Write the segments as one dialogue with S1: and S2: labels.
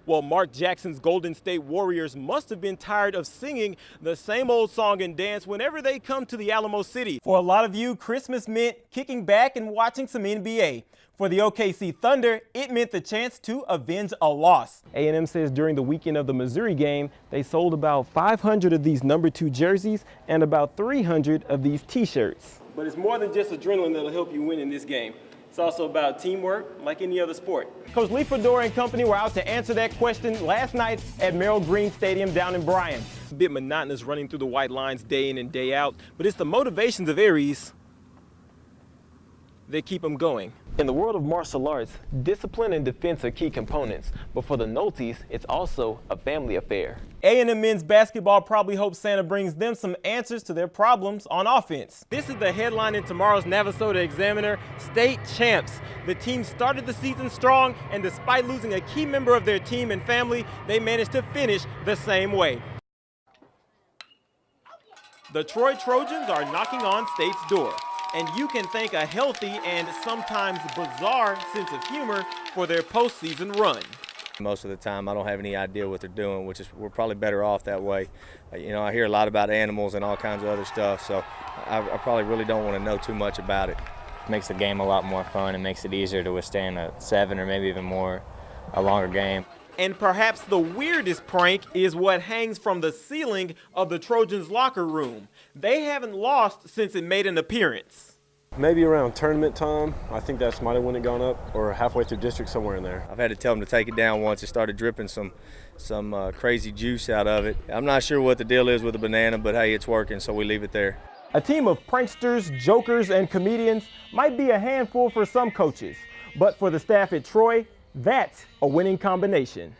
S1: Well, Mark Jackson's Golden State Warriors must have been tired of singing the same old song and dance whenever they come to the Alamo City. For a lot of you, Christmas meant kicking back and watching some NBA. For the OKC Thunder, it meant the chance to avenge a loss. A&M says during the weekend of the Missouri game, they sold about 500 of these number 2 jerseys and about 300 of these t-shirts. But it's more than just adrenaline that'll help you win in this game. It's also about teamwork, like any other sport. Coach Lee Fedora and company were out to answer that question last night at Merrill Green Stadium down in Bryan. A bit monotonous running through the white lines day in and day out, but it's the motivations of Aries that keep them going. In the world of martial arts, discipline and defense are key components, but for the Noltes, it's also a family affair. A&M men's basketball probably hopes Santa brings them some answers to their problems on offense. This is the headline in tomorrow's Navasota Examiner, State Champs. The team started the season strong, and despite losing a key member of their team and family, they managed to finish the same way. The Troy Trojans are knocking on State's door, and you can thank a healthy and sometimes bizarre sense of humor for their postseason run.
S2: Most of the time, I don't have any idea what they're doing, which is we're probably better off that way. You know, I hear a lot about animals and all kinds of other stuff, so I probably really don't want to know too much about it.
S3: It makes the game a lot more fun. It makes it easier to withstand a 7 or maybe even more, a longer game.
S1: And perhaps the weirdest prank is what hangs from the ceiling of the Trojans' locker room. They haven't lost since it made an appearance.
S4: Maybe around tournament time. I think that's might have when it gone up, or halfway through district, somewhere in there.
S2: I've had to tell them to take it down once. It started dripping some crazy juice out of it. I'm not sure what the deal is with the banana, but hey, it's working, so we leave it there.
S1: A team of pranksters, jokers, and comedians might be a handful for some coaches, but for the staff at Troy, that's a winning combination.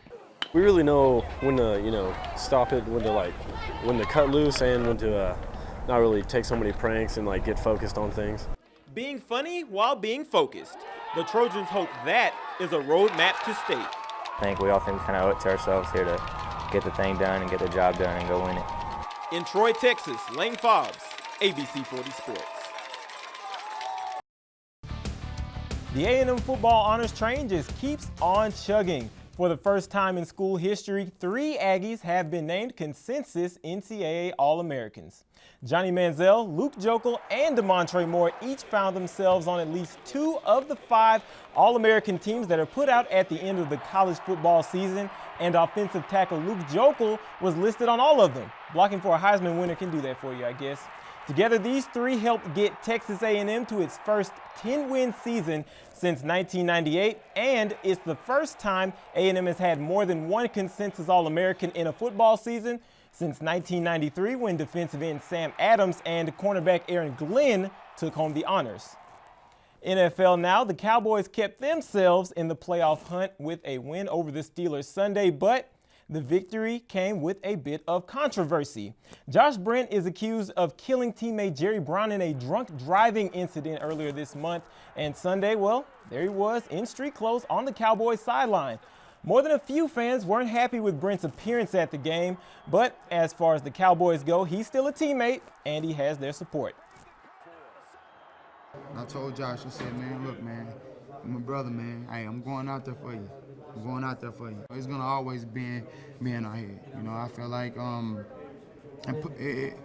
S4: We really know when to, stop it, when to cut loose, and when to not really take so many pranks and get focused on things.
S1: Being funny while being focused. The Trojans hope that is a roadmap to state.
S3: I think we all think we kind of owe it to ourselves here to get the thing done and get the job done and go win it.
S1: In Troy, Texas, Lane Fobbs, ABC 40 Sports. The A&M football honors train just keeps on chugging. For the first time in school history, 3 Aggies have been named consensus NCAA All-Americans. Johnny Manziel, Luke Jokel, and DeMontre Moore each found themselves on at least 2 of the 5 All-American teams that are put out at the end of the college football season, and offensive tackle Luke Jokel was listed on all of them. Blocking for a Heisman winner can do that for you, I guess. Together, these 3 helped get Texas A&M to its first 10-win season since 1998, and it's the first time A&M has had more than 1 consensus All-American in a football season since 1993, when defensive end Sam Adams and cornerback Aaron Glenn took home the honors. NFL now, the Cowboys kept themselves in the playoff hunt with a win over the Steelers Sunday, but the victory came with a bit of controversy. Josh Brent is accused of killing teammate Jerry Brown in a drunk driving incident earlier this month. And Sunday, well, there he was in street clothes on the Cowboys sideline. More than a few fans weren't happy with Brent's appearance at the game, but as far as the Cowboys go, he's still a teammate and he has their support.
S5: I told Josh, I said, man, look, man, I'm a brother, man. Hey, I'm going out there for you. I'm going out there for you. It's gonna always be in our head. I feel like it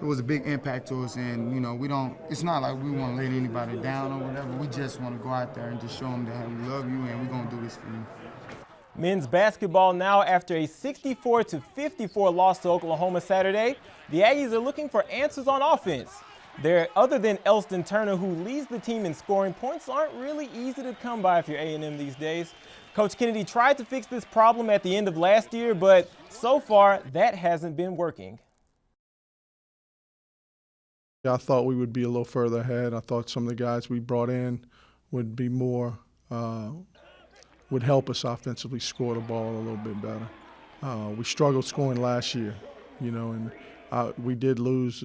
S5: was a big impact to us, and we don't. It's not like we want to let anybody down or whatever. We just want to go out there and just show them that hey, we love you and we're gonna do this for you.
S1: Men's basketball now, after a 64-54 loss to Oklahoma Saturday, the Aggies are looking for answers on offense. Other than Elston Turner, who leads the team in scoring, points aren't really easy to come by if you're A&M these days. Coach Kennedy tried to fix this problem at the end of last year, but so far that hasn't been working.
S6: I thought we would be a little further ahead. I thought some of the guys we brought in would be more, would help us offensively score the ball a little bit better. We struggled scoring last year, and we did lose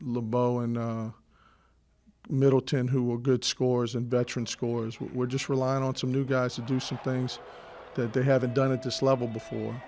S6: LeBeau and Middleton, who were good scorers and veteran scorers. We're just relying on some new guys to do some things that they haven't done at this level before.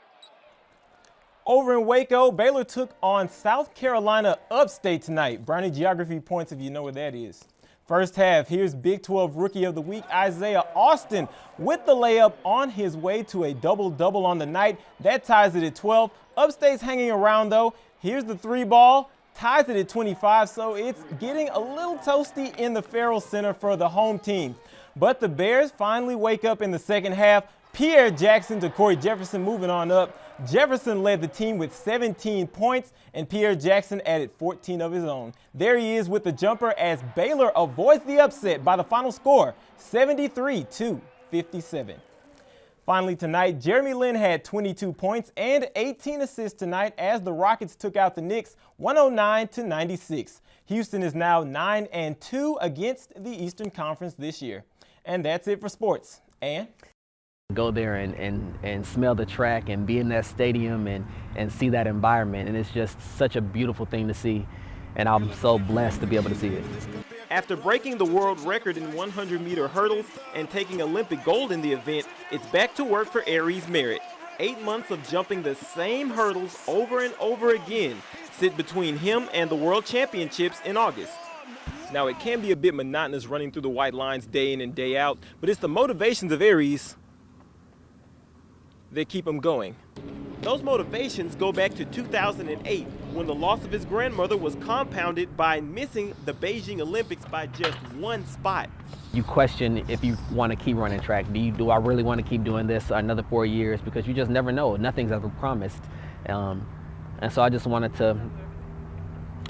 S1: Over in Waco, Baylor took on South Carolina upstate tonight. Brownie geography points if you know where that is. First half, here's Big 12 Rookie of the Week Isaiah Austin with the layup on his way to a double-double on the night. That ties it at 12. Upstate's hanging around though. Here's the three ball, ties it at 25, so it's getting a little toasty in the Farrell Center for the home team. But the Bears finally wake up in the second half. Pierre Jackson to Corey Jefferson moving on up. Jefferson led the team with 17 points, and Pierre Jackson added 14 of his own. There he is with the jumper as Baylor avoids the upset by the final score, 73-57. Finally tonight, Jeremy Lin had 22 points and 18 assists tonight as the Rockets took out the Knicks 109-96. Houston is now 9-2 against the Eastern Conference this year. And that's it for sports. And
S7: go there and smell the track and be in that stadium and see that environment. And it's just such a beautiful thing to see. And I'm so blessed to be able to see it.
S1: After breaking the world record in 100-meter hurdles and taking Olympic gold in the event, it's back to work for Aries Merritt. 8 months of jumping the same hurdles over and over again sit between him and the World Championships in August. Now, it can be a bit monotonous running through the white lines day in and day out, but it's the motivations of Aries that keep him going. Those motivations go back to 2008 when the loss of his grandmother was compounded by missing the Beijing Olympics by just one spot.
S7: You question if you want to keep running track. Do I really want to keep doing this another 4 years? Because you just never know. Nothing's ever promised. And so I just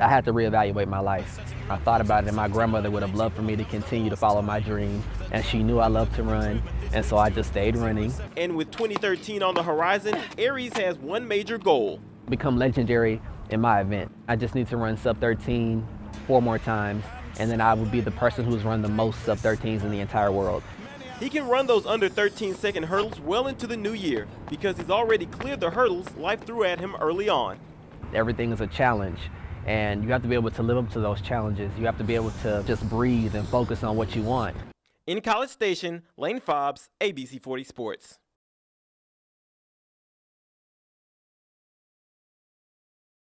S7: I had to reevaluate my life. I thought about it, and my grandmother would have loved for me to continue to follow my dream, and she knew I loved to run, and so I just stayed running.
S1: And with 2013 on the horizon, Aries has one major goal:
S7: become legendary in my event. I just need to run sub-13 4 more times, and then I would be the person who's run the most sub-13s in the entire world.
S1: He can run those under 13-second hurdles well into the new year because he's already cleared the hurdles life threw at him early on.
S7: Everything is a challenge. And you have to be able to live up to those challenges. You have to be able to just breathe and focus on what you want.
S1: In College Station, Lane Fobbs, ABC 40 Sports.